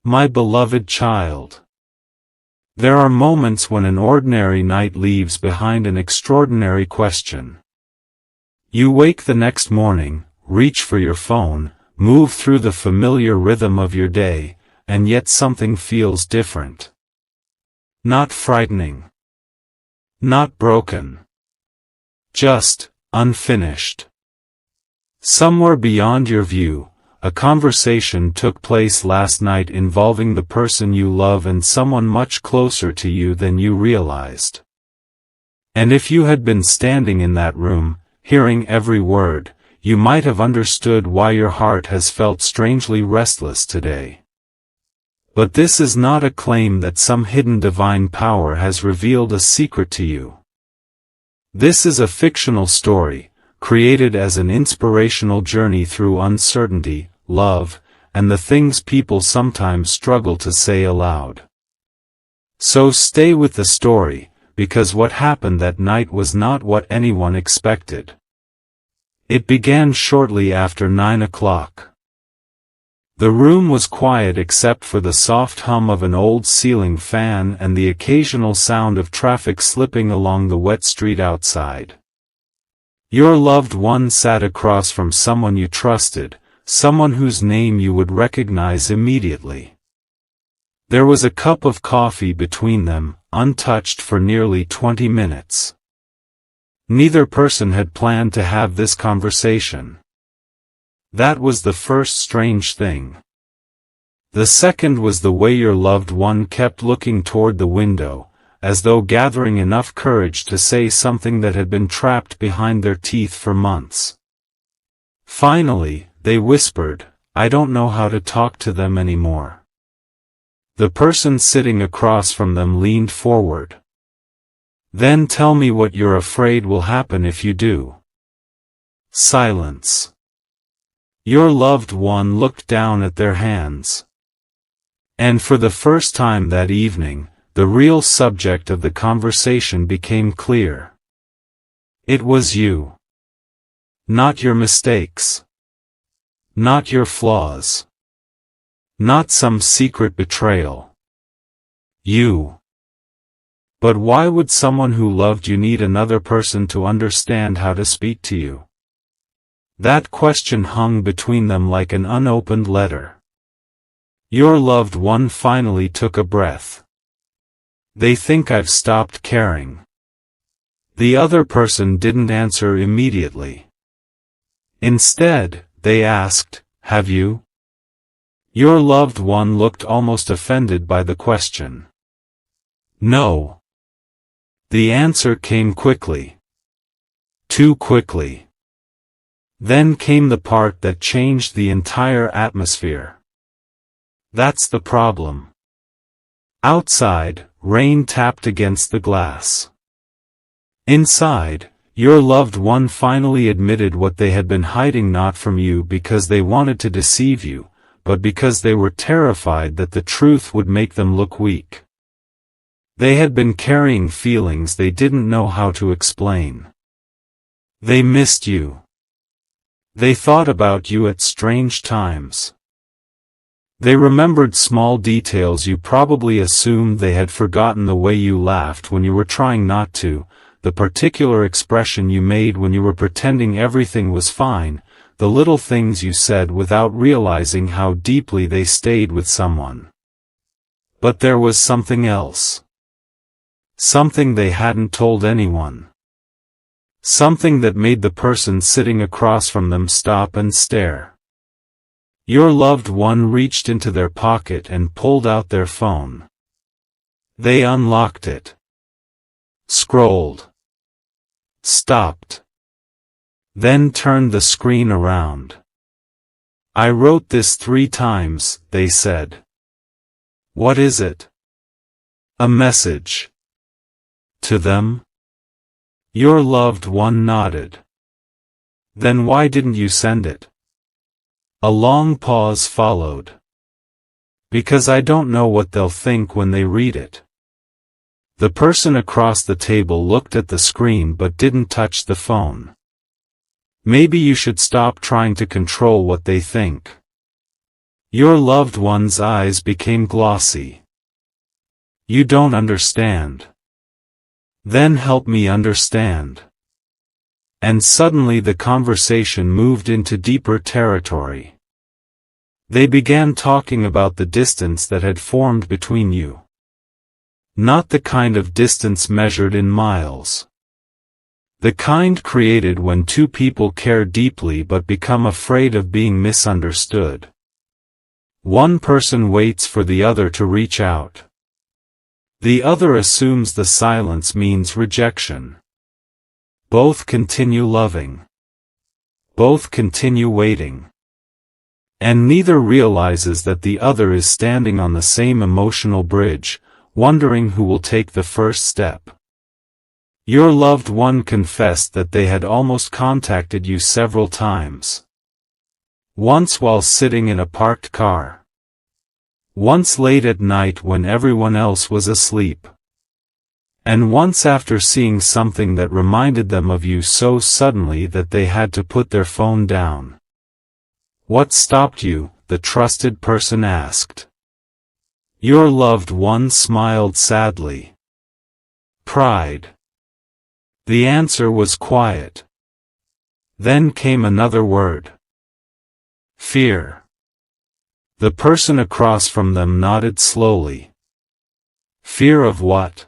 My beloved child. There are moments when an ordinary night leaves behind an extraordinary question. You wake the next morning, reach for your phone, move through the familiar rhythm of your day, and yet something feels different. Not frightening. Not broken. Just unfinished. Somewhere beyond your view, a conversation took place last night involving the person you love and someone much closer to you than you realized. And if you had been standing in that room, hearing every word, you might have understood why your heart has felt strangely restless today. But this is not a claim that some hidden divine power has revealed a secret to you. This is a fictional story, created as an inspirational journey through uncertainty, love, and the things people sometimes struggle to say aloud. So stay with the story, because what happened that night was not what anyone expected. It began shortly after 9 o'clock. The room was quiet except for the soft hum of an old ceiling fan and the occasional sound of traffic slipping along the wet street outside. Your loved one sat across from someone you trusted, someone whose name you would recognize immediately. There was a cup of coffee between them, untouched for nearly 20 minutes. Neither person had planned to have this conversation. That was the first strange thing. The second was the way your loved one kept looking toward the window, as though gathering enough courage to say something that had been trapped behind their teeth for months. Finally, they whispered, "I don't know how to talk to them anymore." The person sitting across from them leaned forward. "Then tell me what you're afraid will happen if you do." Silence. Your loved one looked down at their hands. And for the first time that evening, the real subject of the conversation became clear. It was you. Not your mistakes. Not your flaws. Not some secret betrayal. You. But why would someone who loved you need another person to understand how to speak to you? That question hung between them like an unopened letter. Your loved one finally took a breath. "They think I've stopped caring." The other person didn't answer immediately. Instead, they asked, "Have you?" Your loved one looked almost offended by the question. "No." The answer came quickly. Too quickly. Then came the part that changed the entire atmosphere. "That's the problem." Outside, rain tapped against the glass. Inside, your loved one finally admitted what they had been hiding, not from you because they wanted to deceive you, but because they were terrified that the truth would make them look weak. They had been carrying feelings they didn't know how to explain. They missed you. They thought about you at strange times. They remembered small details you probably assumed they had forgotten: the way you laughed when you were trying not to, the particular expression you made when you were pretending everything was fine, the little things you said without realizing how deeply they stayed with someone. But there was something else. Something they hadn't told anyone. Something that made the person sitting across from them stop and stare. Your loved one reached into their pocket and pulled out their phone. They unlocked it. Scrolled. Stopped. Then turned the screen around. "I wrote this 3 times, they said. "What is it?" "A message." "To them?" Your loved one nodded. "Then why didn't you send it?" A long pause followed. "Because I don't know what they'll think when they read it." The person across the table looked at the screen but didn't touch the phone. "Maybe you should stop trying to control what they think. Your loved one's eyes became glossy. You don't understand. Then help me understand. And suddenly the conversation moved into deeper territory. They began talking about the distance that had formed between you. Not the kind of distance measured in miles. The kind created when two people care deeply but become afraid of being misunderstood. One person waits for the other to reach out. The other assumes the silence means rejection. Both continue loving. Both continue waiting. And neither realizes that the other is standing on the same emotional bridge, wondering who will take the first step. Your loved one confessed that they had almost contacted you several times. Once while sitting in a parked car. Once late at night when everyone else was asleep. And once after seeing something that reminded them of you so suddenly that they had to put their phone down. What stopped you? The trusted person asked. Your loved one smiled sadly. Pride. The answer was quiet. Then came another word. Fear. The person across from them nodded slowly. Fear of what?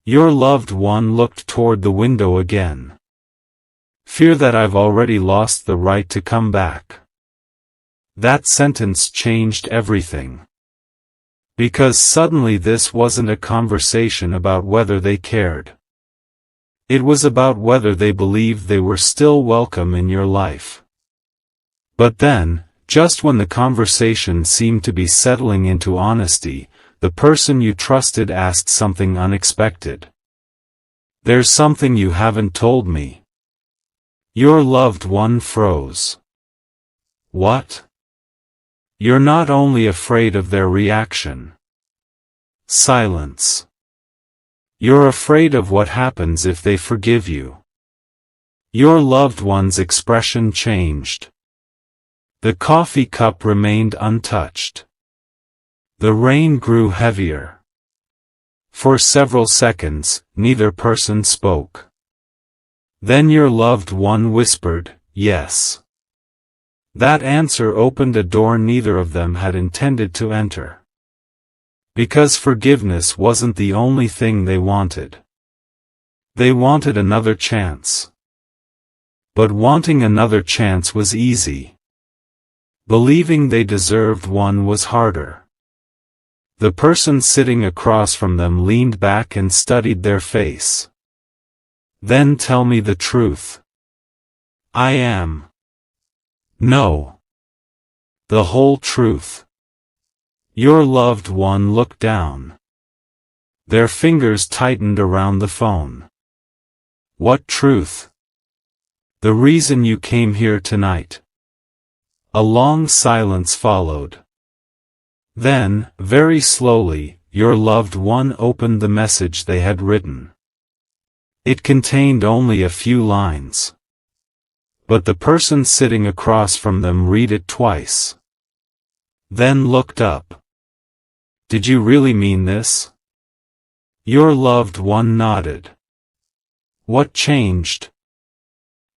Your loved one looked toward the window again. Fear that I've already lost the right to come back. That sentence changed everything. Because suddenly this wasn't a conversation about whether they cared. It was about whether they believed they were still welcome in your life. But then, just when the conversation seemed to be settling into honesty, the person you trusted asked something unexpected. There's something you haven't told me. Your loved one froze. What? You're not only afraid of their reaction. Silence. You're afraid of what happens if they forgive you. Your loved one's expression changed. The coffee cup remained untouched. The rain grew heavier. For several seconds, neither person spoke. Then your loved one whispered, yes. That answer opened a door neither of them had intended to enter. Because forgiveness wasn't the only thing they wanted. They wanted another chance. But wanting another chance was easy. Believing they deserved one was harder. The person sitting across from them leaned back and studied their face. Then tell me the truth. I am. No. The whole truth. Your loved one looked down. Their fingers tightened around the phone. What truth? The reason you came here tonight. A long silence followed. Then, very slowly, your loved one opened the message they had written. It contained only a few lines. But the person sitting across from them read it twice. Then looked up. Did you really mean this? Your loved one nodded. What changed?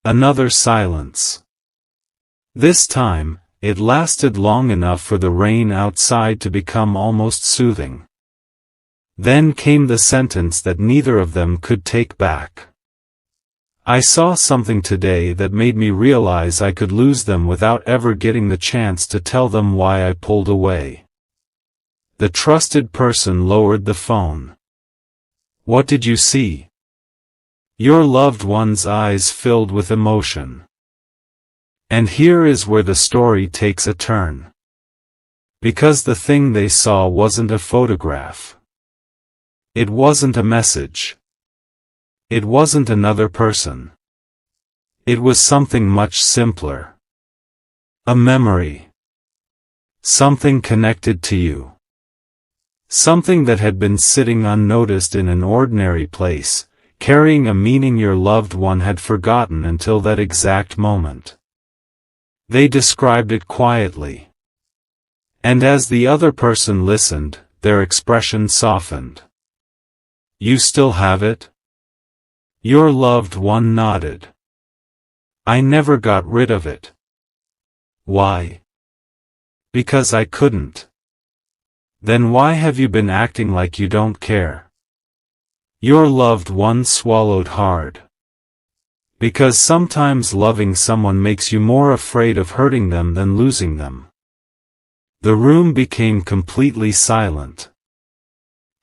Another silence. This time, it lasted long enough for the rain outside to become almost soothing. Then came the sentence that neither of them could take back. I saw something today that made me realize I could lose them without ever getting the chance to tell them why I pulled away. The trusted person lowered the phone. What did you see? Your loved one's eyes filled with emotion. And here is where the story takes a turn. Because the thing they saw wasn't a photograph. It wasn't a message. It wasn't another person. It was something much simpler. A memory. Something connected to you. Something that had been sitting unnoticed in an ordinary place, carrying a meaning your loved one had forgotten until that exact moment. They described it quietly. And as the other person listened, their expression softened. You still have it? Your loved one nodded. I never got rid of it. Why? Because I couldn't. Then why have you been acting like you don't care? Your loved one swallowed hard. Because sometimes loving someone makes you more afraid of hurting them than losing them. The room became completely silent.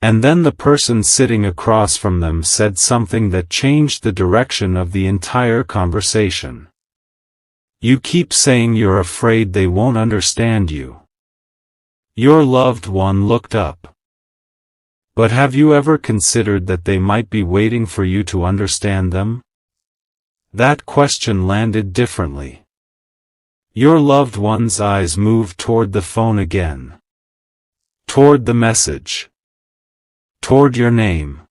And then the person sitting across from them said something that changed the direction of the entire conversation. You keep saying you're afraid they won't understand you. Your loved one looked up. But have you ever considered that they might be waiting for you to understand them? That question landed differently. Your loved one's eyes moved toward the phone again. Toward the message. Toward your name.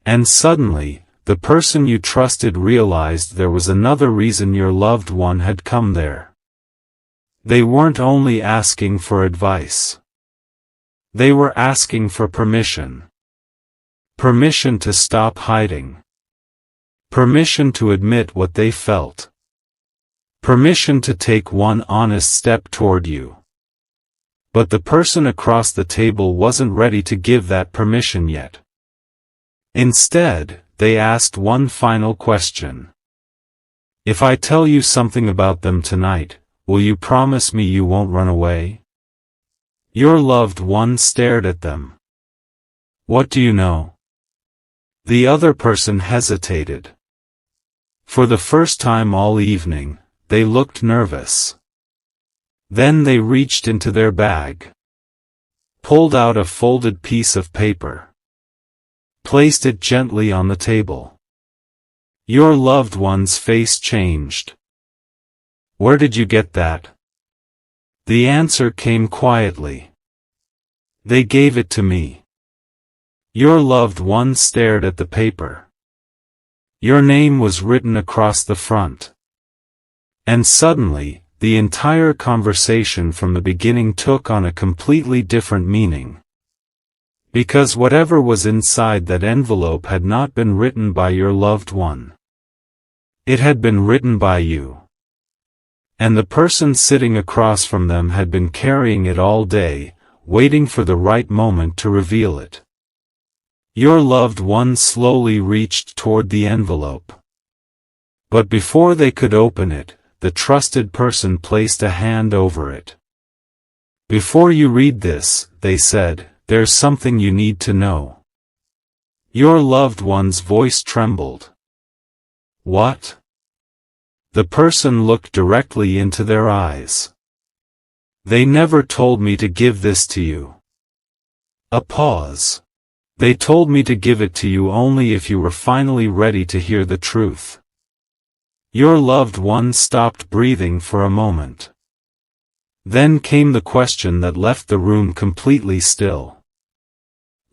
And suddenly, the person you trusted realized there was another reason your loved one had come there. They weren't only asking for advice. They were asking for permission. Permission to stop hiding. Permission to admit what they felt. Permission to take one honest step toward you. But the person across the table wasn't ready to give that permission yet. Instead, they asked one final question. If I tell you something about them tonight, will you promise me you won't run away? Your loved one stared at them. What do you know? The other person hesitated. For the first time all evening, they looked nervous. Then they reached into their bag. Pulled out a folded piece of paper. Placed it gently on the table. Your loved one's face changed. Where did you get that? The answer came quietly. They gave it to me. Your loved one stared at the paper. Your name was written across the front. And suddenly, the entire conversation from the beginning took on a completely different meaning. Because whatever was inside that envelope had not been written by your loved one. It had been written by you. And the person sitting across from them had been carrying it all day, waiting for the right moment to reveal it. Your loved one slowly reached toward the envelope. But before they could open it, the trusted person placed a hand over it. Before you read this, they said, there's something you need to know. Your loved one's voice trembled. What? The person looked directly into their eyes. They never told me to give this to you. A pause. They told me to give it to you only if you were finally ready to hear the truth. Your loved one stopped breathing for a moment. Then came the question that left the room completely still.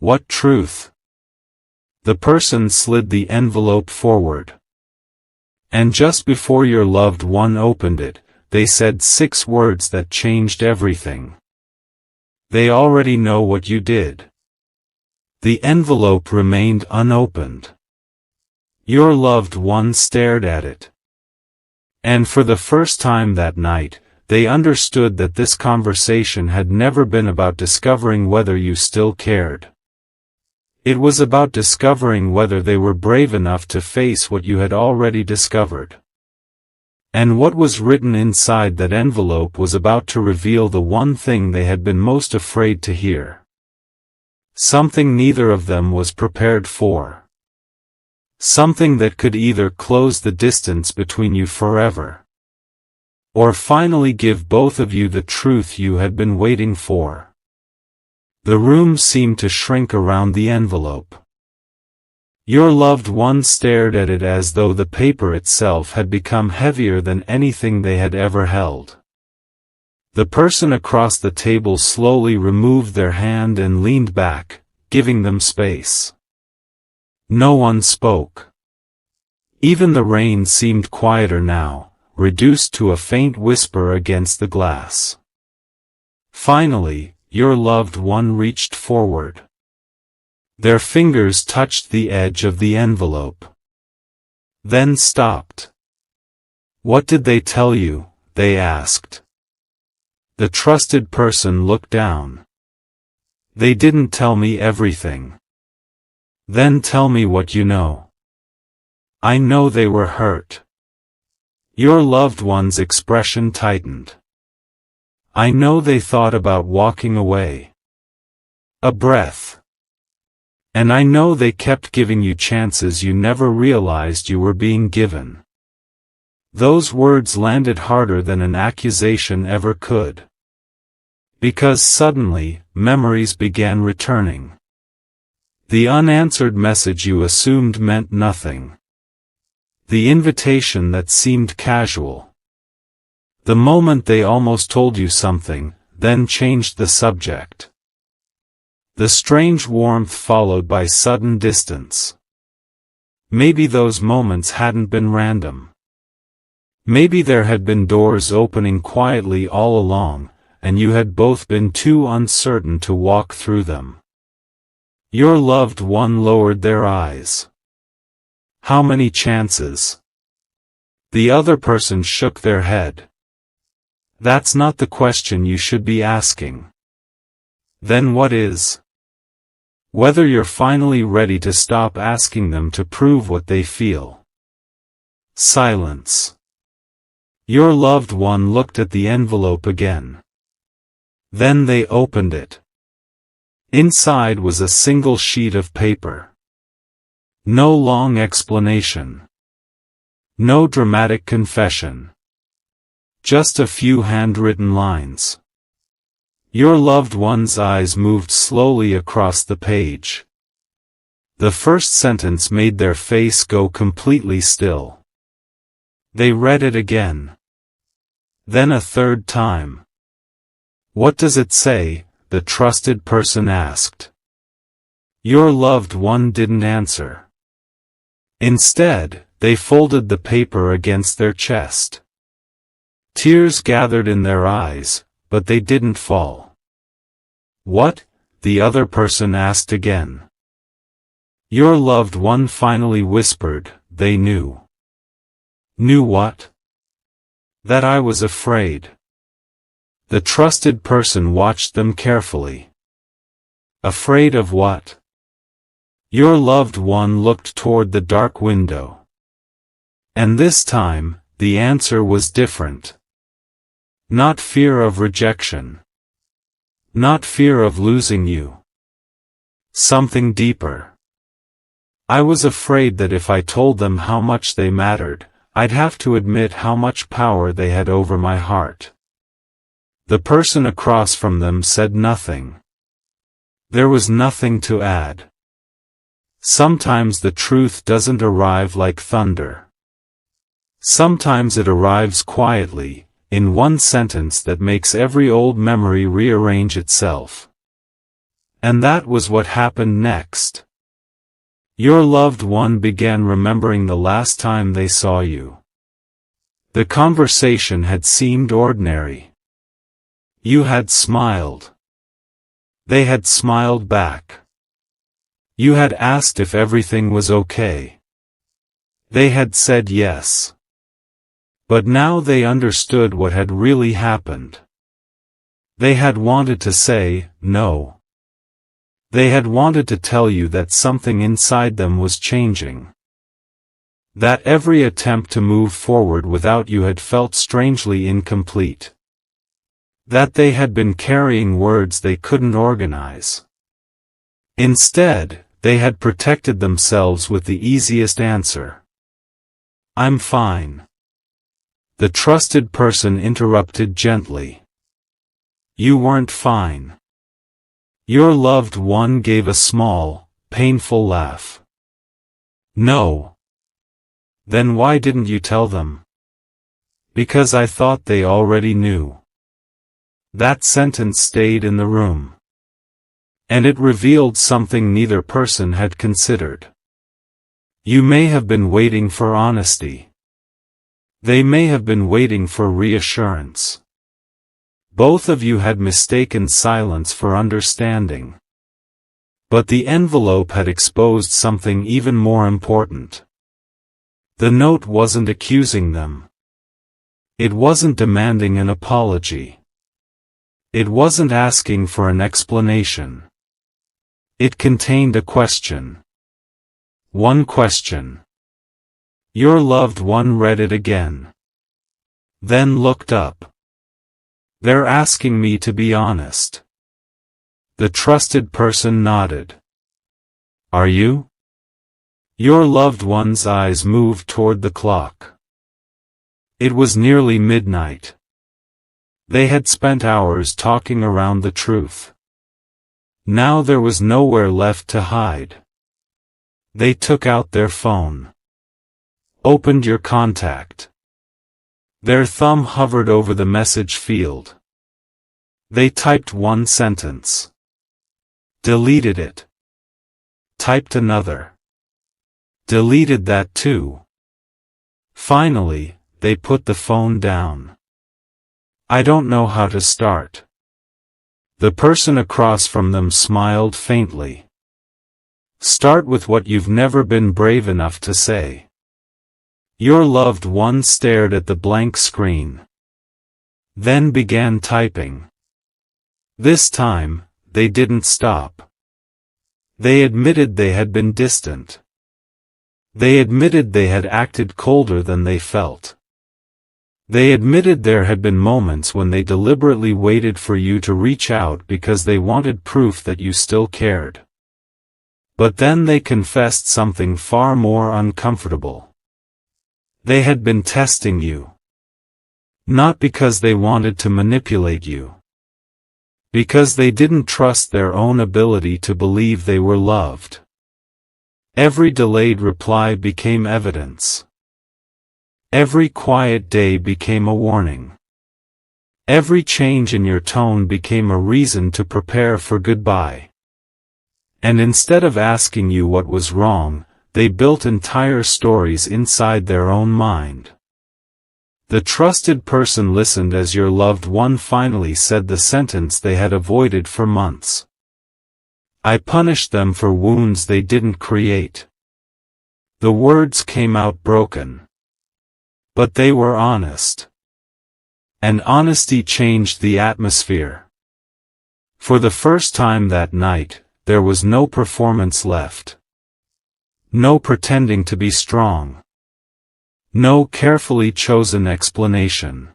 What truth? The person slid the envelope forward. And just before your loved one opened it, they said 6 words that changed everything. They already know what you did. The envelope remained unopened. Your loved one stared at it. And for the first time that night, they understood that this conversation had never been about discovering whether you still cared. It was about discovering whether they were brave enough to face what you had already discovered. And what was written inside that envelope was about to reveal the one thing they had been most afraid to hear. Something neither of them was prepared for. Something that could either close the distance between you forever, or finally give both of you the truth you had been waiting for. The room seemed to shrink around the envelope. Your loved one stared at it as though the paper itself had become heavier than anything they had ever held. The person across the table slowly removed their hand and leaned back, giving them space. No one spoke. Even the rain seemed quieter now, reduced to a faint whisper against the glass. Finally, your loved one reached forward. Their fingers touched the edge of the envelope. Then stopped. "What did they tell you?" they asked. The trusted person looked down. "They didn't tell me everything." "Then tell me what you know." "I know they were hurt." Your loved one's expression tightened. "I know they thought about walking away." A breath. "And I know they kept giving you chances you never realized you were being given." Those words landed harder than an accusation ever could. Because suddenly, memories began returning. The unanswered message you assumed meant nothing. The invitation that seemed casual. The moment they almost told you something, then changed the subject. The strange warmth followed by sudden distance. Maybe those moments hadn't been random. Maybe there had been doors opening quietly all along, and you had both been too uncertain to walk through them. Your loved one lowered their eyes. "How many chances?" The other person shook their head. "That's not the question you should be asking." "Then what is?" "Whether you're finally ready to stop asking them to prove what they feel." Silence. Your loved one looked at the envelope again. Then they opened it. Inside was a single sheet of paper. No long explanation. No dramatic confession. Just a few handwritten lines. Your loved one's eyes moved slowly across the page. The first sentence made their face go completely still. They read it again. Then a third time. "What does it say?" the trusted person asked. Your loved one didn't answer. Instead, they folded the paper against their chest. Tears gathered in their eyes, but they didn't fall. "What?" the other person asked again. Your loved one finally whispered, "They knew." "Knew what?" "That I was afraid." The trusted person watched them carefully. "Afraid of what?" Your loved one looked toward the dark window. And this time, the answer was different. Not fear of rejection. Not fear of losing you. Something deeper. "I was afraid that if I told them how much they mattered, I'd have to admit how much power they had over my heart." The person across from them said nothing. There was nothing to add. Sometimes the truth doesn't arrive like thunder. Sometimes it arrives quietly, in one sentence that makes every old memory rearrange itself. And that was what happened next. Your loved one began remembering the last time they saw you. The conversation had seemed ordinary. You had smiled. They had smiled back. You had asked if everything was okay. They had said yes. But now they understood what had really happened. They had wanted to say, no. They had wanted to tell you that something inside them was changing. That every attempt to move forward without you had felt strangely incomplete. That they had been carrying words they couldn't organize. Instead, they had protected themselves with the easiest answer. "I'm fine." The trusted person interrupted gently. "You weren't fine." Your loved one gave a small, painful laugh. "No." "Then why didn't you tell them?" "Because I thought they already knew." That sentence stayed in the room. And it revealed something neither person had considered. You may have been waiting for honesty. They may have been waiting for reassurance. Both of you had mistaken silence for understanding. But the envelope had exposed something even more important. The note wasn't accusing them. It wasn't demanding an apology. It wasn't asking for an explanation. It contained a question. One question. Your loved one read it again. Then looked up. They're asking me to be honest. The trusted person nodded. Are you? Your loved one's eyes moved toward the clock. It was nearly midnight. They had spent hours talking around the truth. Now there was nowhere left to hide. They took out their phone. Opened your contact. Their thumb hovered over the message field. They typed one sentence. Deleted it. Typed another. Deleted that too. Finally, they put the phone down. I don't know how to start. The person across from them smiled faintly. Start with what you've never been brave enough to say. Your loved one stared at the blank screen. Then began typing. This time, they didn't stop. They admitted they had been distant. They admitted they had acted colder than they felt. They admitted there had been moments when they deliberately waited for you to reach out because they wanted proof that you still cared. But then they confessed something far more uncomfortable. They had been testing you. Not because they wanted to manipulate you. Because they didn't trust their own ability to believe they were loved. Every delayed reply became evidence. Every quiet day became a warning. Every change in your tone became a reason to prepare for goodbye. And instead of asking you what was wrong, they built entire stories inside their own mind. The trusted person listened as your loved one finally said the sentence they had avoided for months. I punished them for wounds they didn't create. The words came out broken. But they were honest. And honesty changed the atmosphere. For the first time that night, there was no performance left. No pretending to be strong. No carefully chosen explanation.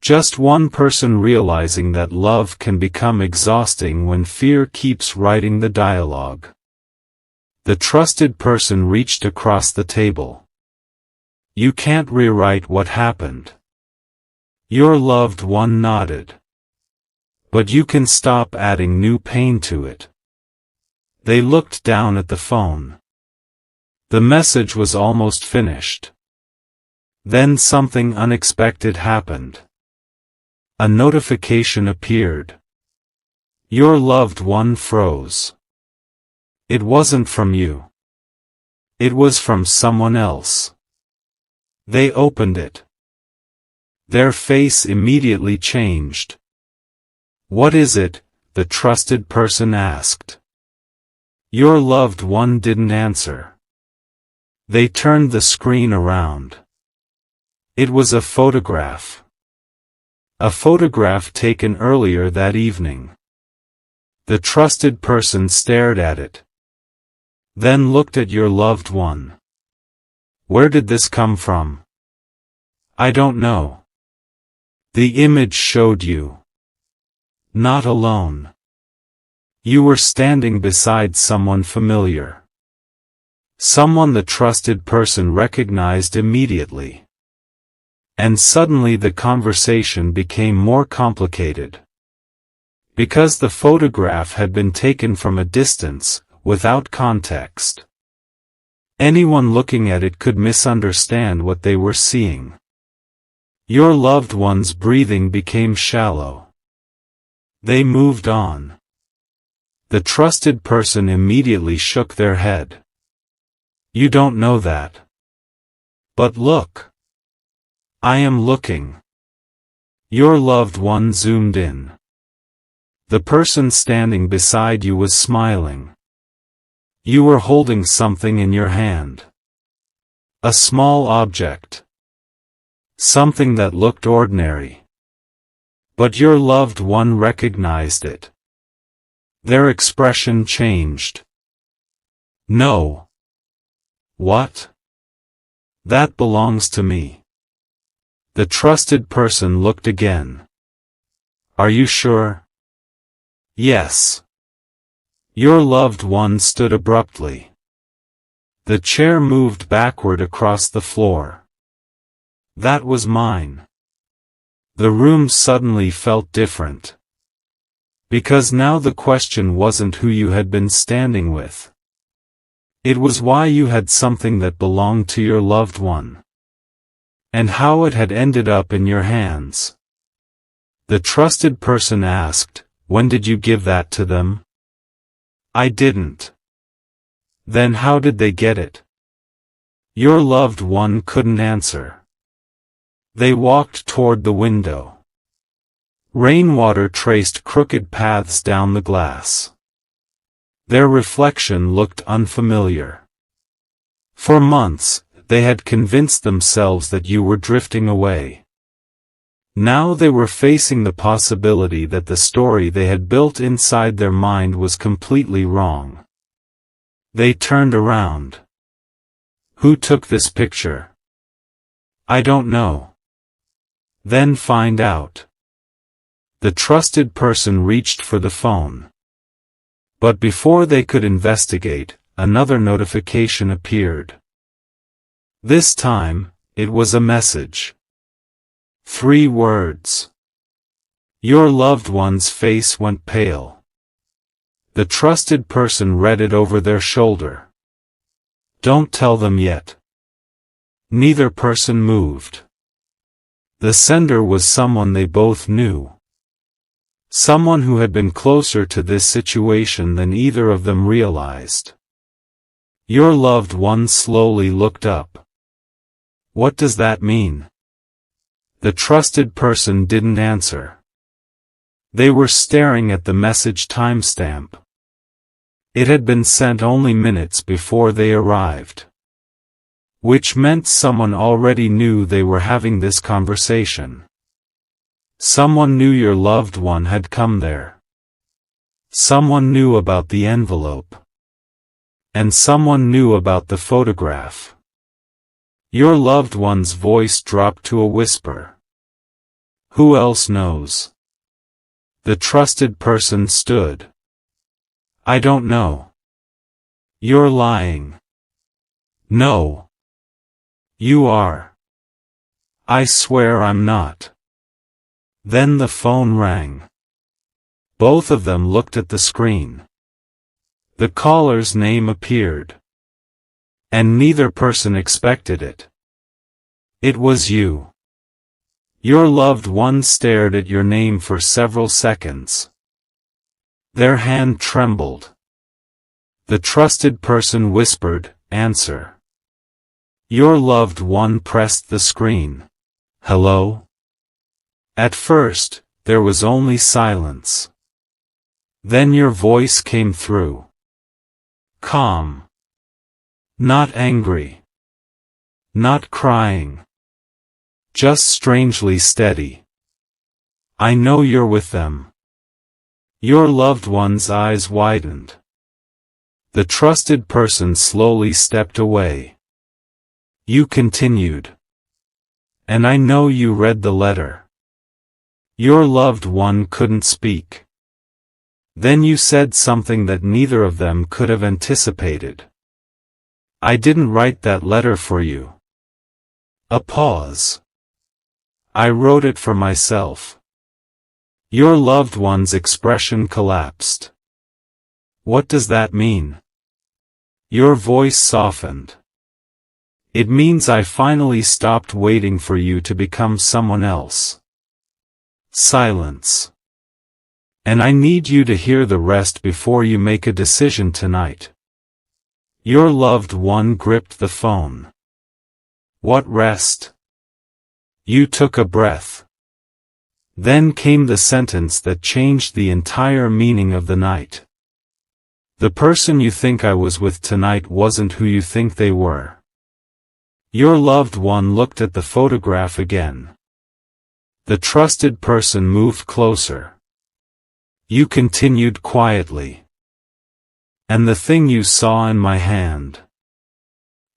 Just one person realizing that love can become exhausting when fear keeps writing the dialogue. The trusted person reached across the table. You can't rewrite what happened. Your loved one nodded. But you can stop adding new pain to it. They looked down at the phone. The message was almost finished. Then something unexpected happened. A notification appeared. Your loved one froze. It wasn't from you. It was from someone else. They opened it. Their face immediately changed. What is it? The trusted person asked. Your loved one didn't answer. They turned the screen around. It was a photograph. A photograph taken earlier that evening. The trusted person stared at it. Then looked at your loved one. Where did this come from? I don't know. The image showed you. Not alone. You were standing beside someone familiar. Someone the trusted person recognized immediately. And suddenly the conversation became more complicated. Because the photograph had been taken from a distance, without context. Anyone looking at it could misunderstand what they were seeing. Your loved one's breathing became shallow. They moved on. The trusted person immediately shook their head. You don't know that. But look. I am looking. Your loved one zoomed in. The person standing beside you was smiling. You were holding something in your hand. A small object. Something that looked ordinary. But your loved one recognized it. Their expression changed. No. What? That belongs to me. The trusted person looked again. Are you sure? Yes. Your loved one stood abruptly. The chair moved backward across the floor. That was mine. The room suddenly felt different. Because now the question wasn't who you had been standing with. It was why you had something that belonged to your loved one. And how it had ended up in your hands. The trusted person asked, "When did you give that to them?" "I didn't." "Then how did they get it?" Your loved one couldn't answer. They walked toward the window. Rainwater traced crooked paths down the glass. Their reflection looked unfamiliar. For months, they had convinced themselves that you were drifting away. Now they were facing the possibility that the story they had built inside their mind was completely wrong. They turned around. "Who took this picture?" "I don't know." "Then find out." The trusted person reached for the phone. But before they could investigate, another notification appeared. This time, it was a message. 3 words. Your loved one's face went pale. The trusted person read it over their shoulder. "Don't tell them yet." Neither person moved. The sender was someone they both knew. Someone who had been closer to this situation than either of them realized. Your loved one slowly looked up. "What does that mean?" The trusted person didn't answer. They were staring at the message timestamp. It had been sent only minutes before they arrived. Which meant someone already knew they were having this conversation. Someone knew your loved one had come there. Someone knew about the envelope. And someone knew about the photograph. Your loved one's voice dropped to a whisper. "Who else knows?" The trusted person stood. "I don't know." "You're lying." "No. You are." "I swear I'm not." Then the phone rang. Both of them looked at the screen. The caller's name appeared. And neither person expected it. It was you. Your loved one stared at your name for several seconds. Their hand trembled. The trusted person whispered, "Answer." Your loved one pressed the screen. "Hello?" At first, there was only silence. Then your voice came through. Calm. Not angry. Not crying. Just strangely steady. "I know you're with them." Your loved one's eyes widened. The trusted person slowly stepped away. You continued. "And I know you read the letter." Your loved one couldn't speak. Then you said something that neither of them could have anticipated. "I didn't write that letter for you." A pause. "I wrote it for myself." Your loved one's expression collapsed. "What does that mean?" Your voice softened. "It means I finally stopped waiting for you to become someone else." Silence. "And I need you to hear the rest before you make a decision tonight." Your loved one gripped the phone. "What rest?" You took a breath. Then came the sentence that changed the entire meaning of the night. The person you think I was with tonight wasn't who you think they were. Your loved one looked at the photograph again. The trusted person moved closer. You continued quietly. And the thing you saw in my hand.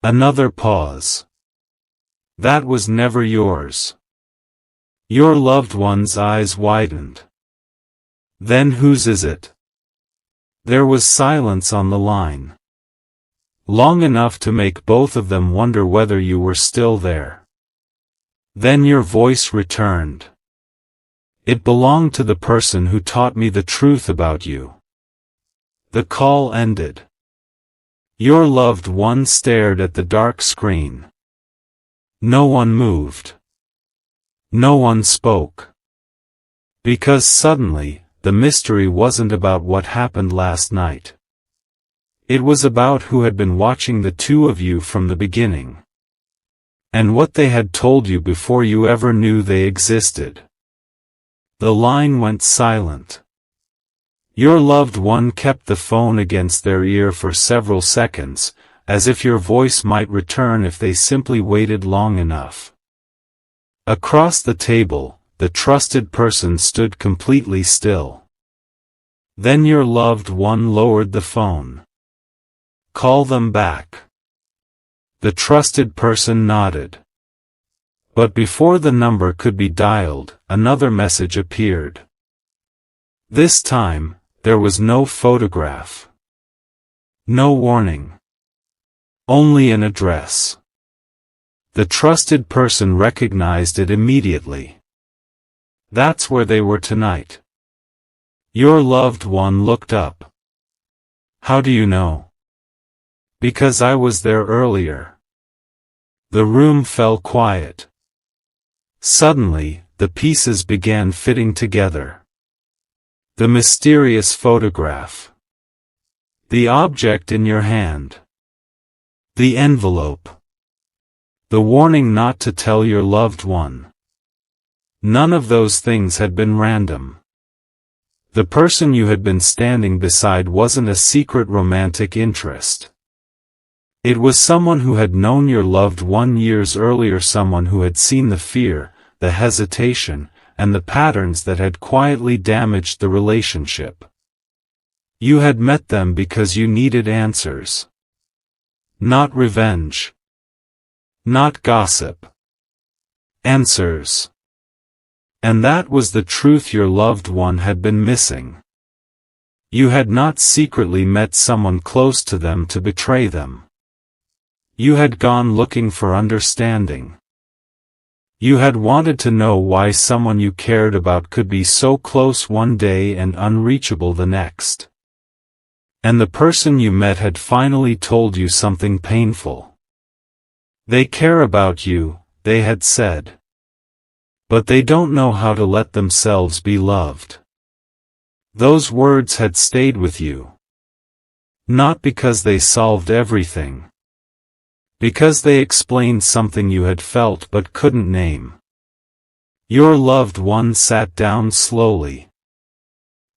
Another pause. That was never yours. Your loved one's eyes widened. Then whose is it? There was silence on the line. Long enough to make both of them wonder whether you were still there. Then your voice returned. It belonged to the person who taught me the truth about you. The call ended. Your loved one stared at the dark screen. No one moved. No one spoke. Because suddenly, the mystery wasn't about what happened last night. It was about who had been watching the two of you from the beginning. And what they had told you before you ever knew they existed. The line went silent. Your loved one kept the phone against their ear for several seconds, as if your voice might return if they simply waited long enough. Across the table, the trusted person stood completely still. Then your loved one lowered the phone. Call them back. The trusted person nodded. But before the number could be dialed, another message appeared. This time, there was no photograph. No warning. Only an address. The trusted person recognized it immediately. That's where they were tonight. Your loved one looked up. How do you know? Because I was there earlier. The room fell quiet. Suddenly, the pieces began fitting together. The mysterious photograph. The object in your hand. The envelope. The warning not to tell your loved one. None of those things had been random. The person you had been standing beside wasn't a secret romantic interest. It was someone who had known your loved one years earlier, someone who had seen the fear, the hesitation, and the patterns that had quietly damaged the relationship. You had met them because you needed answers. Not revenge. Not gossip. Answers. And that was the truth your loved one had been missing. You had not secretly met someone close to them to betray them. You had gone looking for understanding. You had wanted to know why someone you cared about could be so close one day and unreachable the next. And the person you met had finally told you something painful. They care about you, they had said. But they don't know how to let themselves be loved. Those words had stayed with you. Not because they solved everything. Because they explained something you had felt but couldn't name. Your loved one sat down slowly.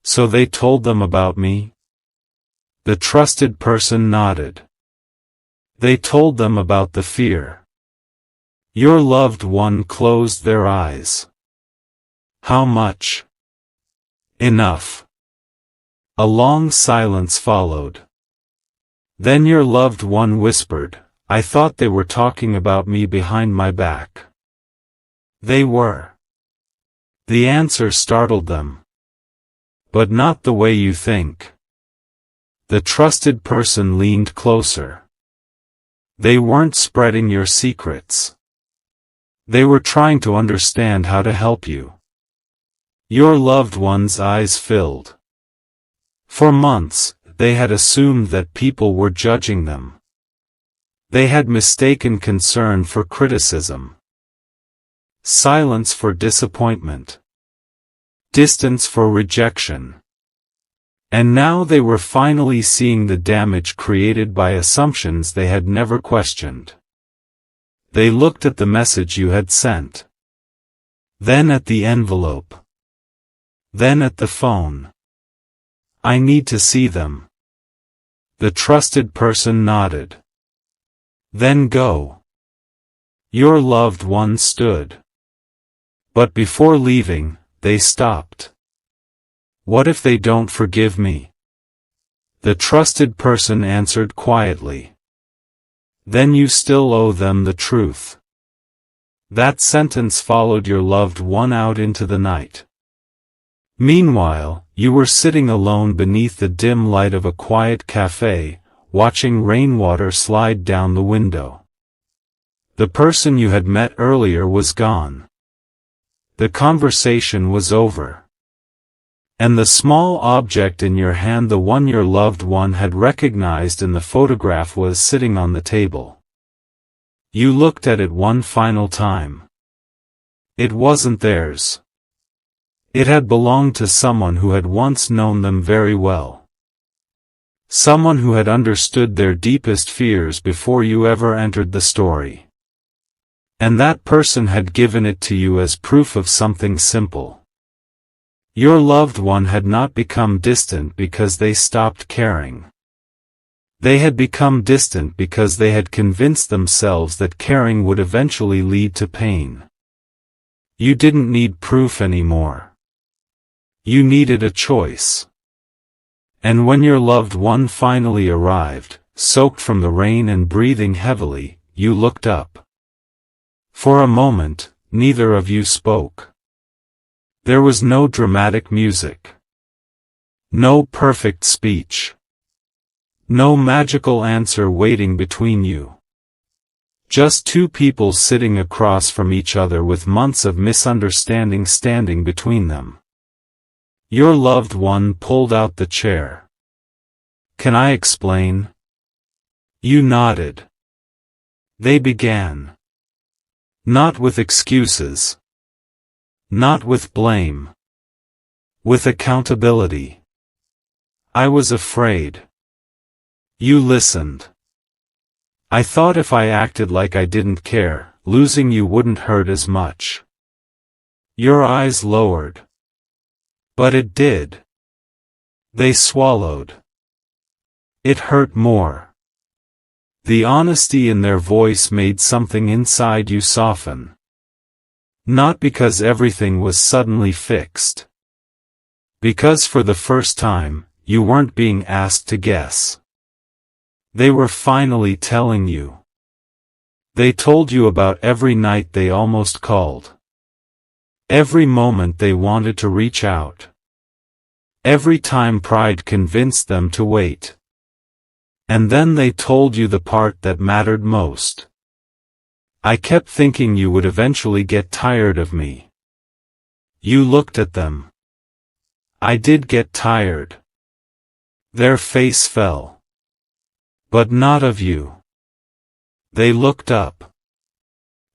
So they told them about me? The trusted person nodded. They told them about the fear. Your loved one closed their eyes. How much? Enough. A long silence followed. Then your loved one whispered, I thought they were talking about me behind my back. They were. The answer startled them. But not the way you think. The trusted person leaned closer. They weren't spreading your secrets. They were trying to understand how to help you. Your loved one's eyes filled. For months, they had assumed that people were judging them. They had mistaken concern for criticism. Silence for disappointment. Distance for rejection. And now they were finally seeing the damage created by assumptions they had never questioned. They looked at the message you had sent. Then at the envelope. Then at the phone. I need to see them. The trusted person nodded. Then go. Your loved one stood. But before leaving, they stopped. What if they don't forgive me? The trusted person answered quietly. Then you still owe them the truth. That sentence followed your loved one out into the night. Meanwhile, you were sitting alone beneath the dim light of a quiet cafe, watching rainwater slide down the window. The person you had met earlier was gone. The conversation was over. And the small object in your hand, the one your loved one had recognized in the photograph, was sitting on the table. You looked at it one final time. It wasn't theirs. It had belonged to someone who had once known them very well. Someone who had understood their deepest fears before you ever entered the story. And that person had given it to you as proof of something simple. Your loved one had not become distant because they stopped caring. They had become distant because they had convinced themselves that caring would eventually lead to pain. You didn't need proof anymore. You needed a choice. And when your loved one finally arrived, soaked from the rain and breathing heavily, you looked up. For a moment, neither of you spoke. There was no dramatic music. No perfect speech. No magical answer waiting between you. Just two people sitting across from each other with months of misunderstanding standing between them. Your loved one pulled out the chair. Can I explain? You nodded. They began. Not with excuses. Not with blame. With accountability. I was afraid. You listened. I thought if I acted like I didn't care, losing you wouldn't hurt as much. Your eyes lowered. But it did. They swallowed. It hurt more. The honesty in their voice made something inside you soften. Not because everything was suddenly fixed. Because for the first time, you weren't being asked to guess. They were finally telling you. They told you about every night they almost called. Every moment they wanted to reach out. Every time pride convinced them to wait. And then they told you the part that mattered most. I kept thinking you would eventually get tired of me. You looked at them. I did get tired. Their face fell. But not of you. They looked up.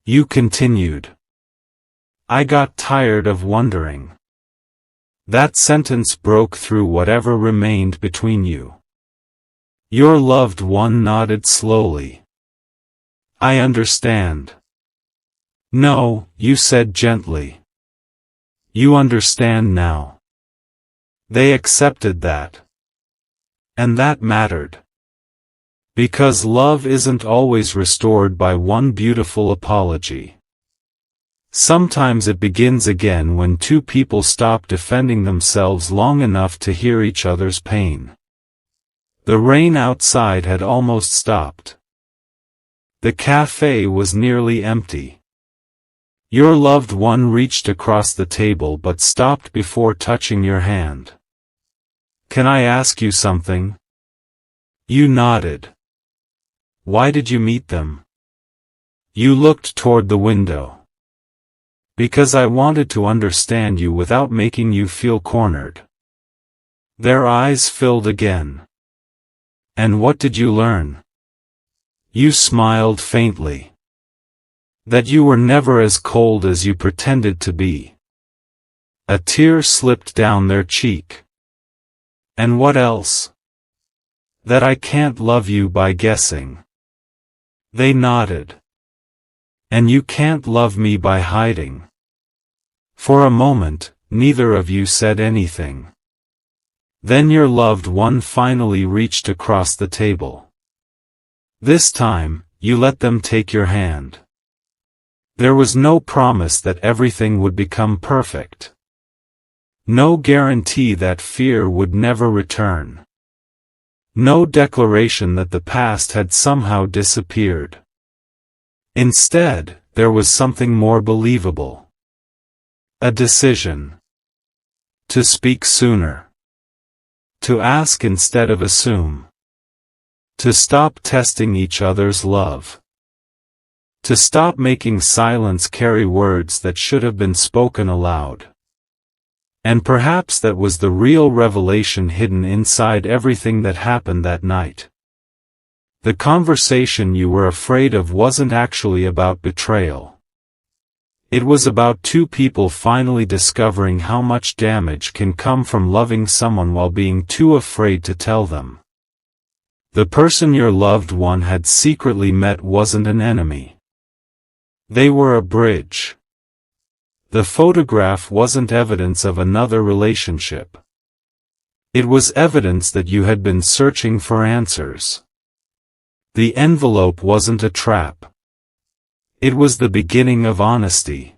You continued. I got tired of wondering. That sentence broke through whatever remained between you. Your loved one nodded slowly. I understand. No, you said gently. You understand now. They accepted that. And that mattered. Because love isn't always restored by one beautiful apology. Sometimes it begins again when two people stop defending themselves long enough to hear each other's pain. The rain outside had almost stopped. The cafe was nearly empty. Your loved one reached across the table but stopped before touching your hand. Can I ask you something? You nodded. Why did you meet them? You looked toward the window. Because I wanted to understand you without making you feel cornered. Their eyes filled again. And what did you learn? You smiled faintly. That you were never as cold as you pretended to be. A tear slipped down their cheek. And what else? That I can't love you by guessing. They nodded. And you can't love me by hiding. For a moment, neither of you said anything. Then your loved one finally reached across the table. This time, you let them take your hand. There was no promise that everything would become perfect. No guarantee that fear would never return. No declaration that the past had somehow disappeared. Instead, there was something more believable. A decision. To speak sooner. To ask instead of assume. To stop testing each other's love. To stop making silence carry words that should have been spoken aloud. And perhaps that was the real revelation hidden inside everything that happened that night. The conversation you were afraid of wasn't actually about betrayal. It was about two people finally discovering how much damage can come from loving someone while being too afraid to tell them. The person your loved one had secretly met wasn't an enemy. They were a bridge. The photograph wasn't evidence of another relationship. It was evidence that you had been searching for answers. The envelope wasn't a trap. It was the beginning of honesty.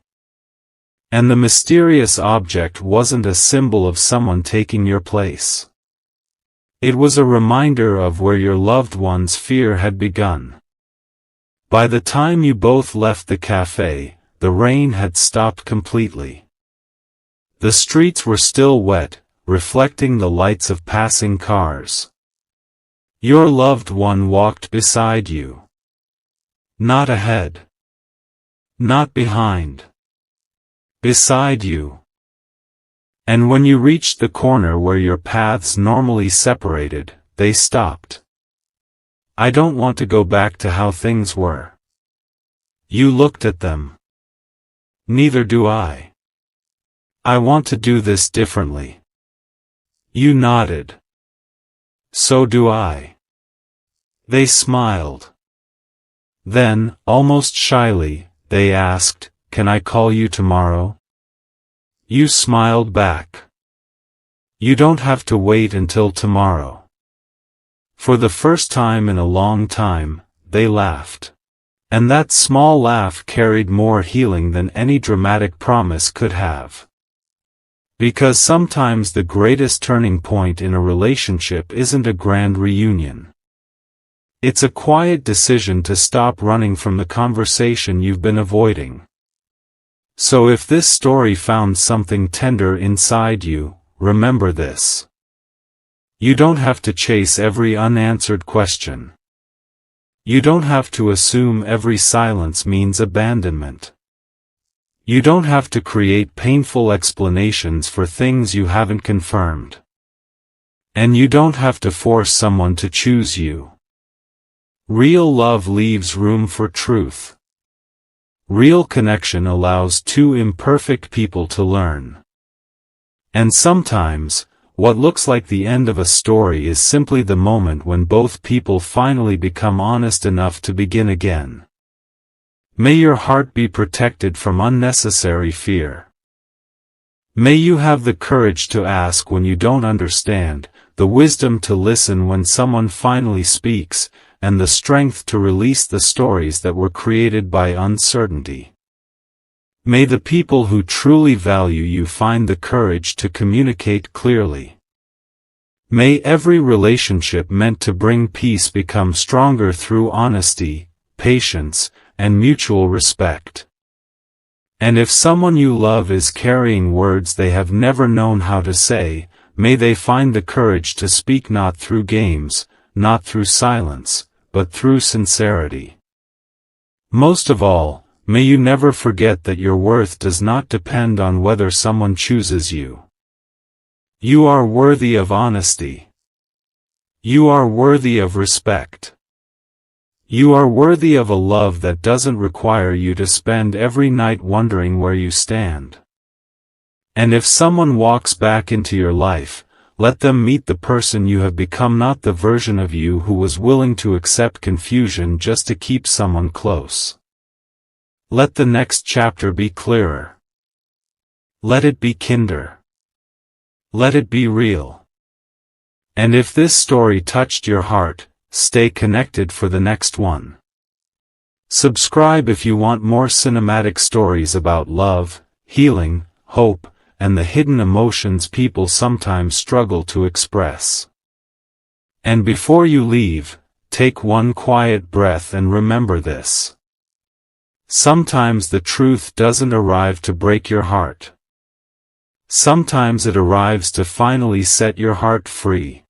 And the mysterious object wasn't a symbol of someone taking your place. It was a reminder of where your loved one's fear had begun. By the time you both left the cafe, the rain had stopped completely. The streets were still wet, reflecting the lights of passing cars. Your loved one walked beside you. Not ahead. Not behind. Beside you. And when you reached the corner where your paths normally separated, they stopped. I don't want to go back to how things were. You looked at them. Neither do I. I want to do this differently. You nodded. So do I. They smiled. Then, almost shyly, they asked, "Can I call you tomorrow?" You smiled back. You don't have to wait until tomorrow. For the first time in a long time, they laughed. And that small laugh carried more healing than any dramatic promise could have. Because sometimes the greatest turning point in a relationship isn't a grand reunion. It's a quiet decision to stop running from the conversation you've been avoiding. So if this story found something tender inside you, remember this. You don't have to chase every unanswered question. You don't have to assume every silence means abandonment. You don't have to create painful explanations for things you haven't confirmed. And you don't have to force someone to choose you. Real love leaves room for truth. Real connection allows two imperfect people to learn. And sometimes, what looks like the end of a story is simply the moment when both people finally become honest enough to begin again. May your heart be protected from unnecessary fear. May you have the courage to ask when you don't understand, the wisdom to listen when someone finally speaks, and the strength to release the stories that were created by uncertainty. May the people who truly value you find the courage to communicate clearly. May every relationship meant to bring peace become stronger through honesty, patience, and mutual respect. And if someone you love is carrying words they have never known how to say, may they find the courage to speak not through games, not through silence, but through sincerity. Most of all, may you never forget that your worth does not depend on whether someone chooses you. You are worthy of honesty. You are worthy of respect. You are worthy of a love that doesn't require you to spend every night wondering where you stand. And if someone walks back into your life, let them meet the person you have become, not the version of you who was willing to accept confusion just to keep someone close. Let the next chapter be clearer. Let it be kinder. Let it be real. And if this story touched your heart, stay connected for the next one. Subscribe if you want more cinematic stories about love, healing, hope, and the hidden emotions people sometimes struggle to express. And before you leave, take one quiet breath and remember this. Sometimes the truth doesn't arrive to break your heart. Sometimes it arrives to finally set your heart free.